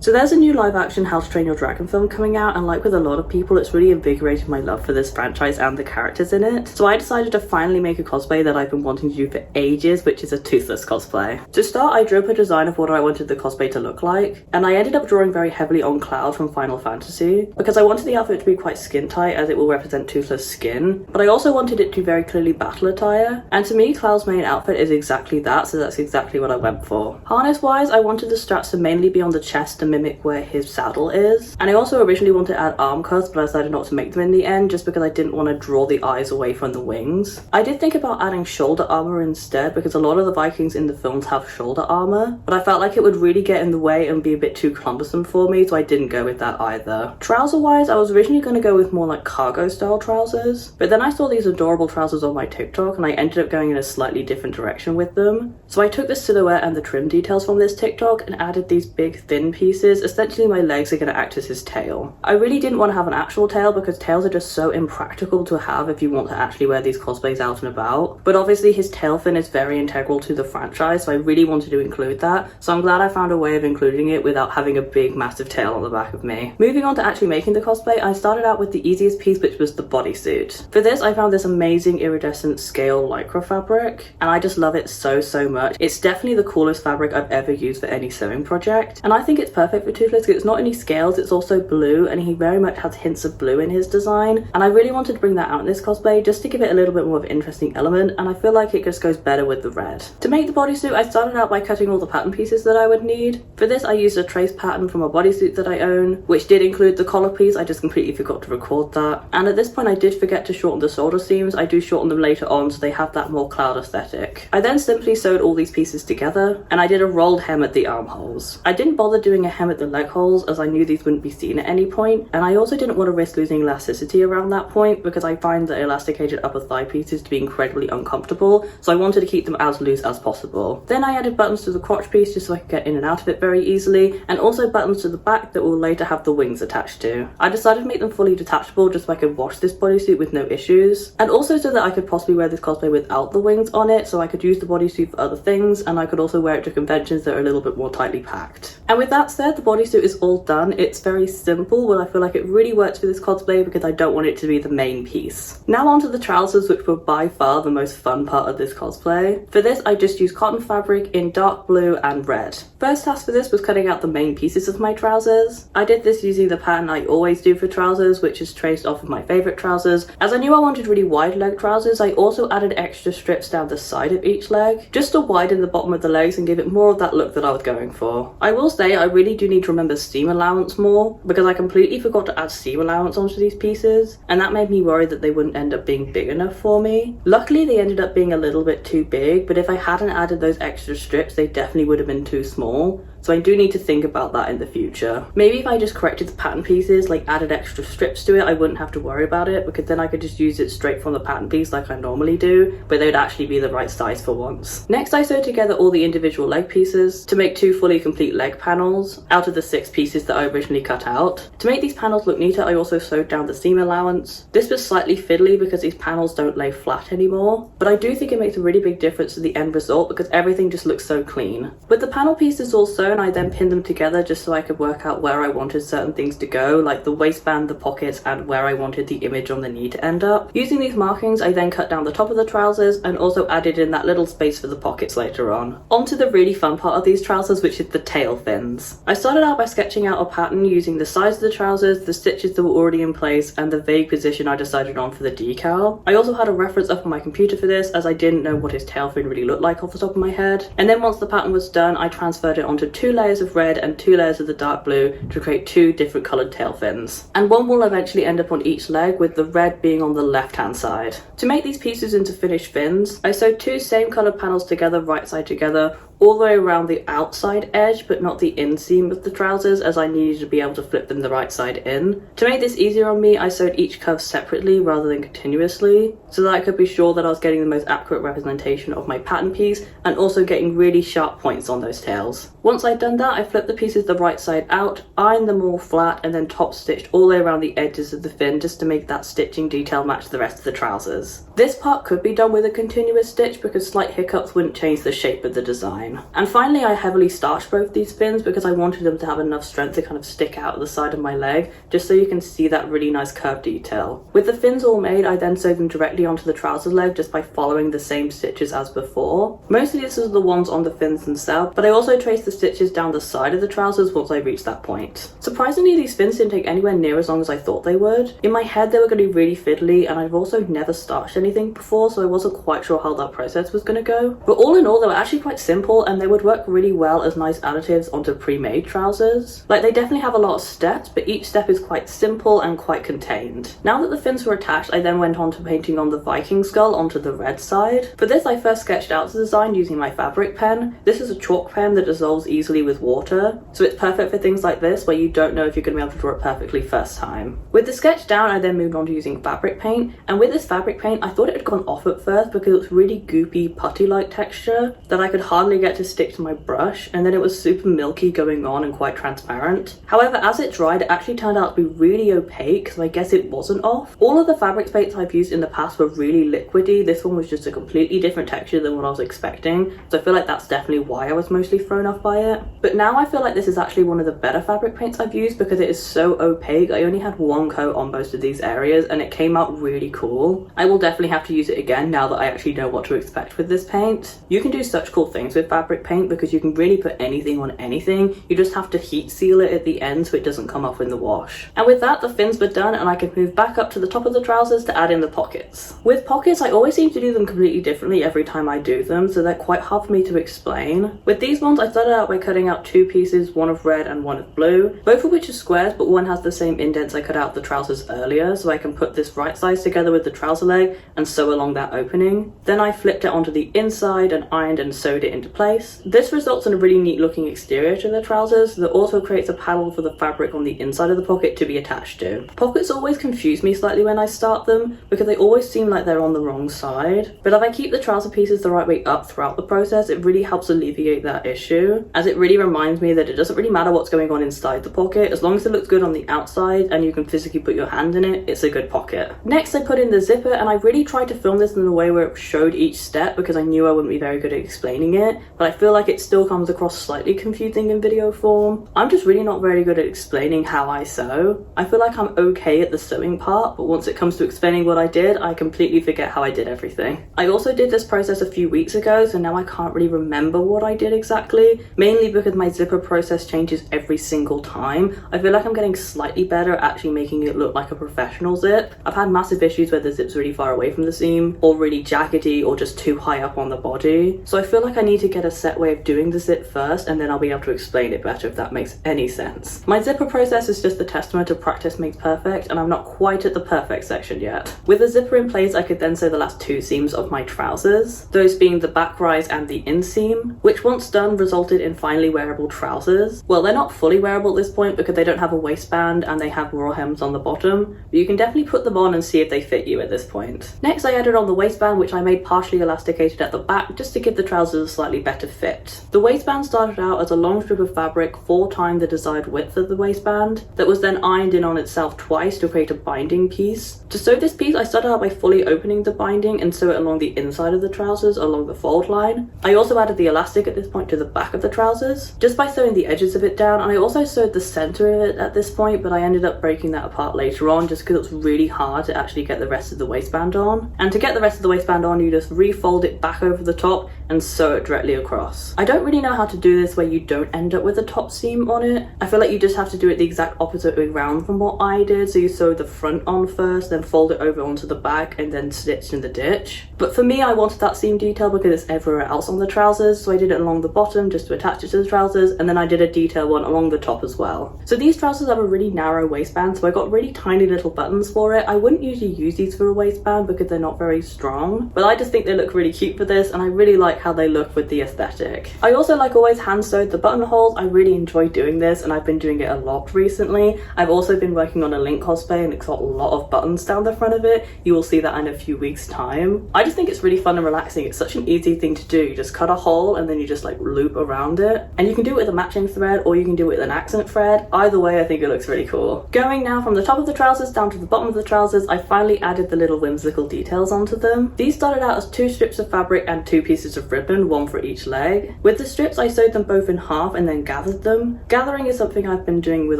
So there's a new live action How to Train Your Dragon film coming out, and like with a lot of people, it's really invigorated my love for this franchise and the characters in it. So I decided to finally make a cosplay that I've been wanting to do for ages, which is a Toothless cosplay. To start, I drew up a design of what I wanted the cosplay to look like, and I ended up drawing very heavily on Cloud from Final Fantasy, because I wanted the outfit to be quite skin tight as it will represent Toothless skin, but I also wanted it to be very clearly battle attire, and to me Cloud's main outfit is exactly that, so that's exactly what I went for. Harness wise, I wanted the straps to mainly be on the chest to mimic where his saddle is, and I also originally wanted to add arm cuts, but I decided not to make them in the end just because I didn't want to draw the eyes away from the wings. I did think about adding shoulder armor instead because a lot of the Vikings in the films have shoulder armor, but I felt like it would really get in the way and be a bit too cumbersome for me, so I didn't go with that either. Trouser wise, I was originally going to go with more like cargo style trousers, but then I saw these adorable trousers on my TikTok and I ended up going in a slightly different direction with them. So I took the silhouette and the trim details from this TikTok and added these big thin pieces. Essentially my legs are going to act as his tail. I really didn't want to have an actual tail because tails are just so impractical to have if you want to actually wear these cosplays out and about, but obviously his tail fin is very integral to the franchise, so I really wanted to include that, so I'm glad I found a way of including it without having a big massive tail on the back of me. Moving on to actually making the cosplay, I started out with the easiest piece, which was the bodysuit. For this I found this amazing iridescent scale lycra fabric, and I just love it so much. It's definitely the coolest fabric I've ever used for any sewing project, and I think it's perfect for Toothless because it's not only scales, it's also blue, and he very much has hints of blue in his design, and I really wanted to bring that out in this cosplay just to give it a little bit more of an interesting element, and I feel like it just goes better with the red. To make the bodysuit, I started out by cutting all the pattern pieces that I would need. For this I used a trace pattern from a bodysuit that I own, which did include the collar piece. I just completely forgot to record that, and at this point I did forget to shorten the shoulder seams. I do shorten them later on so they have that more Cloud aesthetic. I then simply sewed all these pieces together, and I did a rolled hem at the armholes. I didn't bother doing a hem at the leg holes as I knew these wouldn't be seen at any point, and I also didn't want to risk losing elasticity around that point because I find the elasticated upper thigh pieces to be incredibly uncomfortable, so I wanted to keep them as loose as possible. Then I added buttons to the crotch piece just so I could get in and out of it very easily, and also buttons to the back that will later have the wings attached to. I decided to make them fully detachable just so I could wash this bodysuit with no issues, and also so that I could possibly wear this cosplay without the wings on it, so I could use the bodysuit for other things, and I could also wear it to conventions that are a little bit more tightly packed. And with that said, the bodysuit is all done. It's very simple, but I feel like it really works for this cosplay because I don't want it to be the main piece. Now onto the trousers, which were by far the most fun part of this cosplay. For this I just used cotton fabric in dark blue and red. First task for this was cutting out the main pieces of my trousers. I did this using the pattern I always do for trousers, which is traced off of my favourite trousers. As I knew I wanted really wide leg trousers, I also added extra strips down the side of each leg, just to widen the bottom of the legs and give it more of that look that I was going for. I will say I really do need to remember seam allowance more because I completely forgot to add seam allowance onto these pieces, and that made me worry that they wouldn't end up being big enough for me. Luckily they ended up being a little bit too big, but if I hadn't added those extra strips they definitely would have been too small. So I do need to think about that in the future. Maybe if I just corrected the pattern pieces, like added extra strips to it, I wouldn't have to worry about it because then I could just use it straight from the pattern piece like I normally do, but they would actually be the right size for once. Next I sewed together all the individual leg pieces to make 2 fully complete leg panels out of the 6 pieces that I originally cut out. To make these panels look neater I also sewed down the seam allowance. This was slightly fiddly because these panels don't lay flat anymore, but I do think it makes a really big difference to the end result because everything just looks so clean. With the panel pieces all sewn, I then pinned them together just so I could work out where I wanted certain things to go, like the waistband, the pockets, and where I wanted the image on the knee to end up. Using these markings, I then cut down the top of the trousers and also added in that little space for the pockets later on. On to the really fun part of these trousers, which is the tail fins. I started out by sketching out a pattern using the size of the trousers, the stitches that were already in place, and the vague position I decided on for the decal. I also had a reference up on my computer for this as I didn't know what his tail fin really looked like off the top of my head. And then once the pattern was done, I transferred it onto 2 layers of red and 2 layers of the dark blue to create 2 different coloured tail fins. And one will eventually end up on each leg, with the red being on the left hand side. To make these pieces into finished fins, I sewed 2 same coloured panels together, right side together, all the way around the outside edge but not the inseam of the trousers as I needed to be able to flip them the right side in. To make this easier on me, I sewed each curve separately rather than continuously so that I could be sure that I was getting the most accurate representation of my pattern piece and also getting really sharp points on those tails. Once I'd done that, I flipped the pieces the right side out, ironed them all flat, and then top stitched all the way around the edges of the fin just to make that stitching detail match the rest of the trousers. This part could be done with a continuous stitch because slight hiccups wouldn't change the shape of the design. design. And finally, I heavily starched both these fins because I wanted them to have enough strength to kind of stick out at the side of my leg, just so you can see that really nice curved detail. With the fins all made, I then sewed them directly onto the trouser leg just by following the same stitches as before. Mostly this is the ones on the fins themselves, but I also traced the stitches down the side of the trousers once I reached that point. Surprisingly, these fins didn't take anywhere near as long as I thought they would. In my head, they were going to be really fiddly, and I've also never starched anything before, so I wasn't quite sure how that process was going to go. But all in all, they were actually quite simple, and they would work really well as nice additives onto pre-made trousers. Like, they definitely have a lot of steps, but each step is quite simple and quite contained. Now that the fins were attached, I then went on to painting on the Viking skull onto the red side. For this, I first sketched out the design using my fabric pen. This is a chalk pen that dissolves easily with water, so it's perfect for things like this where you don't know if you're going to be able to draw it perfectly first time. With the sketch down, I then moved on to using fabric paint, and with this fabric paint, I thought it had gone off at first because it was really goopy, putty-like texture that I could hardly get to stick to my brush, and then it was super milky going on and quite transparent. However, as it dried, it actually turned out to be really opaque, so I guess it wasn't off. All of the fabric paints I've used in the past were really liquidy. This one was just a completely different texture than what I was expecting, so I feel like that's definitely why I was mostly thrown off by it. But now I feel like this is actually one of the better fabric paints I've used because it is so opaque. I only had one coat on most of these areas and it came out really cool. I will definitely have to use it again now that I actually know what to expect with this paint. You can do such cool things with fabric paint because you can really put anything on anything. You just have to heat seal it at the end so it doesn't come off in the wash. And with that, the fins were done and I could move back up to the top of the trousers to add in the pockets. With pockets, I always seem to do them completely differently every time I do them, so they're quite hard for me to explain. With these ones, I started out by cutting out two pieces, one of red and one of blue, both of which are squares, but one has the same indents I cut out the trousers earlier, so I can put this right size together with the trouser leg and sew along that opening. Then I flipped it onto the inside and ironed and sewed it into place. This results in a really neat looking exterior to the trousers that also creates a panel for the fabric on the inside of the pocket to be attached to. Pockets always confuse me slightly when I start them because they always seem like they're on the wrong side, but if I keep the trouser pieces the right way up throughout the process, it really helps alleviate that issue, as it really reminds me that it doesn't really matter what's going on inside the pocket. As long as it looks good on the outside and you can physically put your hand in it, it's a good pocket. Next, I put in the zipper, and I really tried to film this in a way where it showed each step because I knew I wouldn't be very good at explaining it, but I feel like it still comes across slightly confusing in video form. I'm just really not very good at explaining how I sew. I feel like I'm okay at the sewing part, but once it comes to explaining what I did, I completely forget how I did everything. I also did this process a few weeks ago, so now I can't really remember what I did exactly, mainly because my zipper process changes every single time. I feel like I'm getting slightly better at actually making it look like a professional zip. I've had massive issues where the zip's really far away from the seam, or really jaggedy, or just too high up on the body. So I feel like I need to get a set way of doing the zip first, and then I'll be able to explain it better if that makes any sense. My zipper process is just a testament of practice makes perfect, and I'm not quite at the perfect section yet. With the zipper in place, I could then sew the last two seams of my trousers, those being the back rise and the inseam, which once done resulted in finely wearable trousers. Well, they're not fully wearable at this point because they don't have a waistband and they have raw hems on the bottom, but you can definitely put them on and see if they fit you at this point. Next, I added on the waistband, which I made partially elasticated at the back just to give the trousers a slightly better fit. The waistband started out as a long strip of fabric 4 times the desired width of the waistband that was then ironed in on itself twice to create a binding piece. To sew this piece, I started out by fully opening the binding and sew it along the inside of the trousers along the fold line. I also added the elastic at this point to the back of the trousers, just by sewing the edges of it down, and I also sewed the center of it at this point, but I ended up breaking that apart later on just because it was really hard to actually get the rest of the waistband on. And to get the rest of the waistband on, you just refold it back over the top and sew it directly across. I don't really know how to do this where you don't end up with a top seam on it. I feel like you just have to do it the exact opposite way around from what I did, so you sew the front on first, then fold it over onto the back and then stitch in the ditch. But for me, I wanted that seam detail because it's everywhere else on the trousers, so I did it along the bottom just to attach it to the trousers, and then I did a detail one along the top as well. So these trousers have a really narrow waistband, so I got really tiny little buttons for it. I wouldn't usually use these for a waistband because they're not very strong, but I just think they look really cute for this, and I really like how they look with the aesthetic. I also, like always, hand sewed the buttonholes. I really enjoy doing this, and I've been doing it a lot recently. I've also been working on a link cosplay, and it's got a lot of buttons down the front of it. You will see that in a few weeks' time. I just think it's really fun and relaxing. It's such an easy thing to do. You just cut a hole and then you just like loop around it, and you can do it with a matching thread or you can do it with an accent thread. Either way, I think it looks really cool. Going now from the top of the trousers down to the bottom of the trousers, I finally added the little whimsical details onto them. These started out as 2 strips of fabric and 2 pieces of ribbon, one for each each leg. With the strips, I sewed them both in half and then gathered them. Gathering is something I've been doing with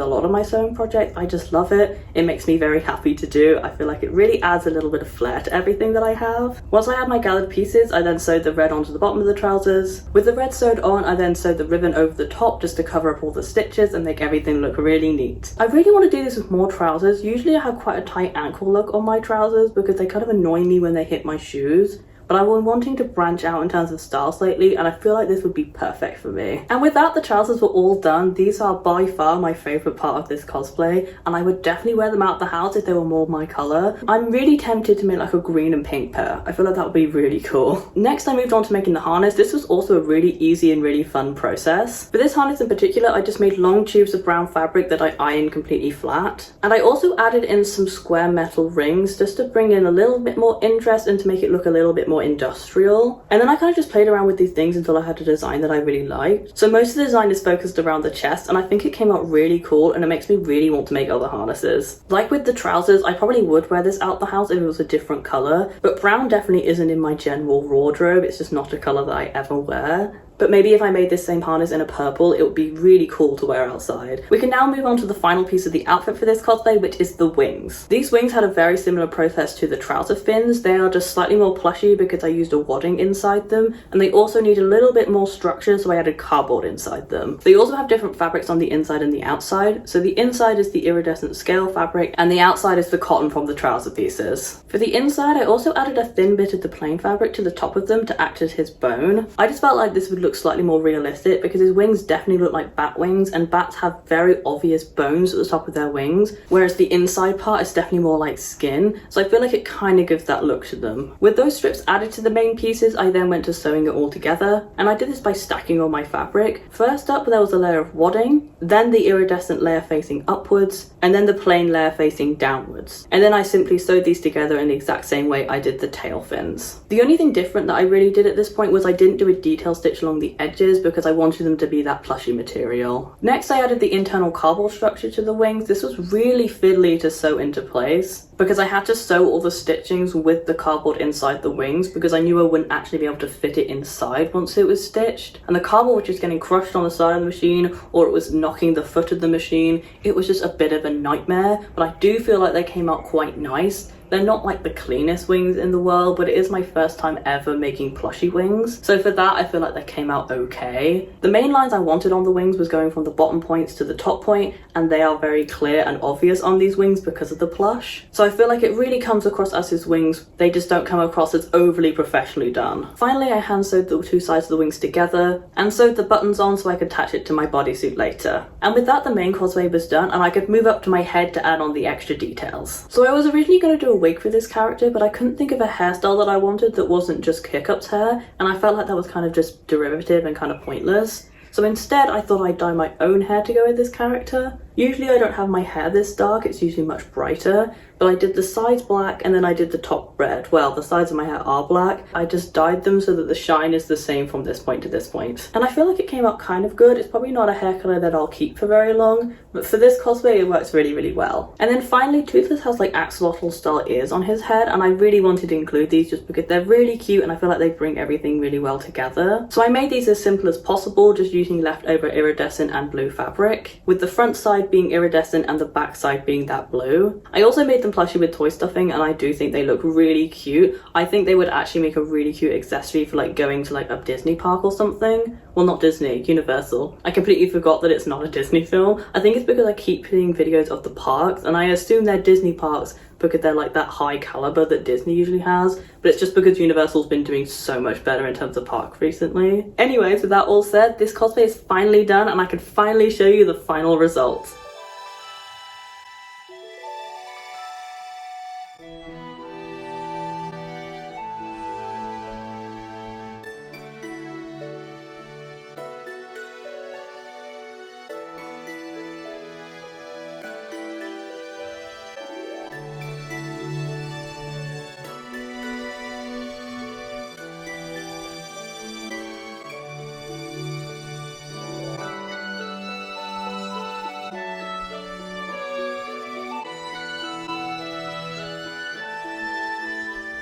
a lot of my sewing projects. I just love it. It makes me very happy to do. I feel like it really adds a little bit of flair to everything that I have. Once I had my gathered pieces, I then sewed the red onto the bottom of the trousers. With the red sewed on, I then sewed the ribbon over the top just to cover up all the stitches and make everything look really neat. I really want to do this with more trousers. Usually I have quite a tight ankle look on my trousers because they kind of annoy me when they hit my shoes. But I've been wanting to branch out in terms of styles lately, and I feel like this would be perfect for me. And with that, the trousers were all done. These are by far my favourite part of this cosplay, and I would definitely wear them out the house if they were more my colour. I'm really tempted to make like a green and pink pair. I feel like that would be really cool. Next, I moved on to making the harness. This was also a really easy and really fun process. For this harness in particular, I just made long tubes of brown fabric that I ironed completely flat. And I also added in some square metal rings just to bring in a little bit more interest and to make it look a little bit more industrial. And then I kind of just played around with these things until I had a design that I really liked. So most of the design is focused around the chest, and I think it came out really cool, and it makes me really want to make other harnesses. Like with the trousers, I probably would wear this out the house if it was a different color, but brown definitely isn't in my general wardrobe. It's just not a color that I ever wear. But maybe if I made this same harness in a purple, it would be really cool to wear outside. We can now move on to the final piece of the outfit for this cosplay, which is the wings. These wings had a very similar process to the trouser fins. They are just slightly more plushy because I used a wadding inside them, and they also need a little bit more structure, so I added cardboard inside them. They also have different fabrics on the inside and the outside. So the inside is the iridescent scale fabric, and the outside is the cotton from the trouser pieces. For the inside, I also added a thin bit of the plain fabric to the top of them to act as his bone. I just felt like this would look slightly more realistic because his wings definitely look like bat wings, and bats have very obvious bones at the top of their wings, whereas the inside part is definitely more like skin, so I feel like it kind of gives that look to them. With those strips added to the main pieces, I then went to sewing it all together, and I did this by stacking all my fabric. First up, there was a layer of wadding, then the iridescent layer facing upwards, and then the plain layer facing downwards. And then I simply sewed these together in the exact same way I did the tail fins. The only thing different that I really did at this point was I didn't do a detail stitch along the edges because I wanted them to be that plushy material. Next, I added the internal cardboard structure to the wings. This was really fiddly to sew into place because I had to sew all the stitchings with the cardboard inside the wings because I knew I wouldn't actually be able to fit it inside once it was stitched. And the cardboard was just getting crushed on the side of the machine, or it was knocking the foot of the machine. It was just a bit of a nightmare, but I do feel like they came out quite nice. They're not like the cleanest wings in the world, but it is my first time ever making plushy wings. So for that, I feel like they came out okay. The main lines I wanted on the wings was going from the bottom points to the top point, and they are very clear and obvious on these wings because of the plush. So I feel like it really comes across as his wings. They just don't come across as overly professionally done. Finally, I hand sewed the two sides of the wings together and sewed the buttons on so I could attach it to my bodysuit later. And with that, the main cosplay was done, and I could move up to my head to add on the extra details. So I was originally going to do a wig for this character, but I couldn't think of a hairstyle that I wanted that wasn't just Hiccup's hair, and I felt like that was kind of just derivative and kind of pointless. So instead, I thought I'd dye my own hair to go with this character. Usually I don't have my hair this dark, it's usually much brighter, but I did the sides black and then I did the top red. Well, the sides of my hair are black. I just dyed them so that the shine is the same from this point to this point. And I feel like it came out kind of good. It's probably not a hair color that I'll keep for very long, but for this cosplay it works really, really well. And then finally, Toothless has like axolotl style ears on his head, and I really wanted to include these just because they're really cute and I feel like they bring everything really well together. So I made these as simple as possible, just using leftover iridescent and blue fabric, with the front side being iridescent and the back side being that blue. I also made them plushie with toy stuffing, and I do think they look really cute. I think they would actually make a really cute accessory for like going to like a Disney park or something. Well, not Disney, Universal. I completely forgot that it's not a Disney film. I think it's because I keep seeing videos of the parks and I assume they're Disney parks because they're like that high caliber that Disney usually has, but it's just because Universal's been doing so much better in terms of park recently. Anyways, with that all said, this cosplay is finally done and I can finally show you the final result.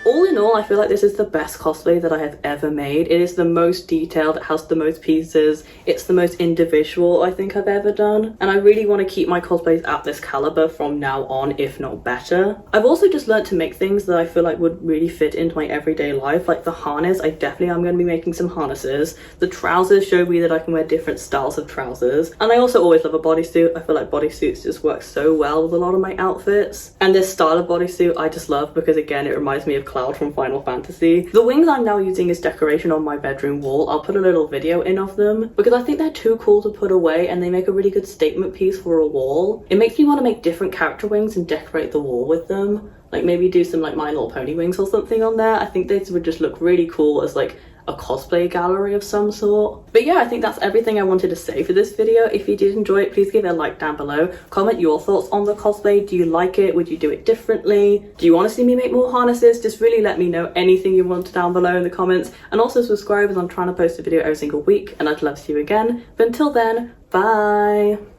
All in all, I feel like this is the best cosplay that I have ever made. It is the most detailed, it has the most pieces, it's the most individual I think I've ever done. And I really want to keep my cosplays at this caliber from now on, if not better. I've also just learned to make things that I feel like would really fit into my everyday life. Like the harness, I definitely am going to be making some harnesses. The trousers show me that I can wear different styles of trousers. And I also always love a bodysuit. I feel like bodysuits just work so well with a lot of my outfits. And this style of bodysuit I just love because again, it reminds me of Cloud from Final Fantasy. The wings I'm now using as decoration on my bedroom wall. I'll put a little video in of them because I think they're too cool to put away and they make a really good statement piece for a wall. It makes me want to make different character wings and decorate the wall with them. Like maybe do some like My Little Pony wings or something on there. I think they would just look really cool as like a cosplay gallery of some sort. But yeah, I think that's everything I wanted to say for this video. If you did enjoy it, please give it a like down below. Comment your thoughts on the cosplay. Do you like it? Would you do it differently? Do you want to see me make more harnesses? Just really let me know anything you want down below in the comments. And also subscribe as I'm trying to post a video every single week and I'd love to see you again. But until then, bye!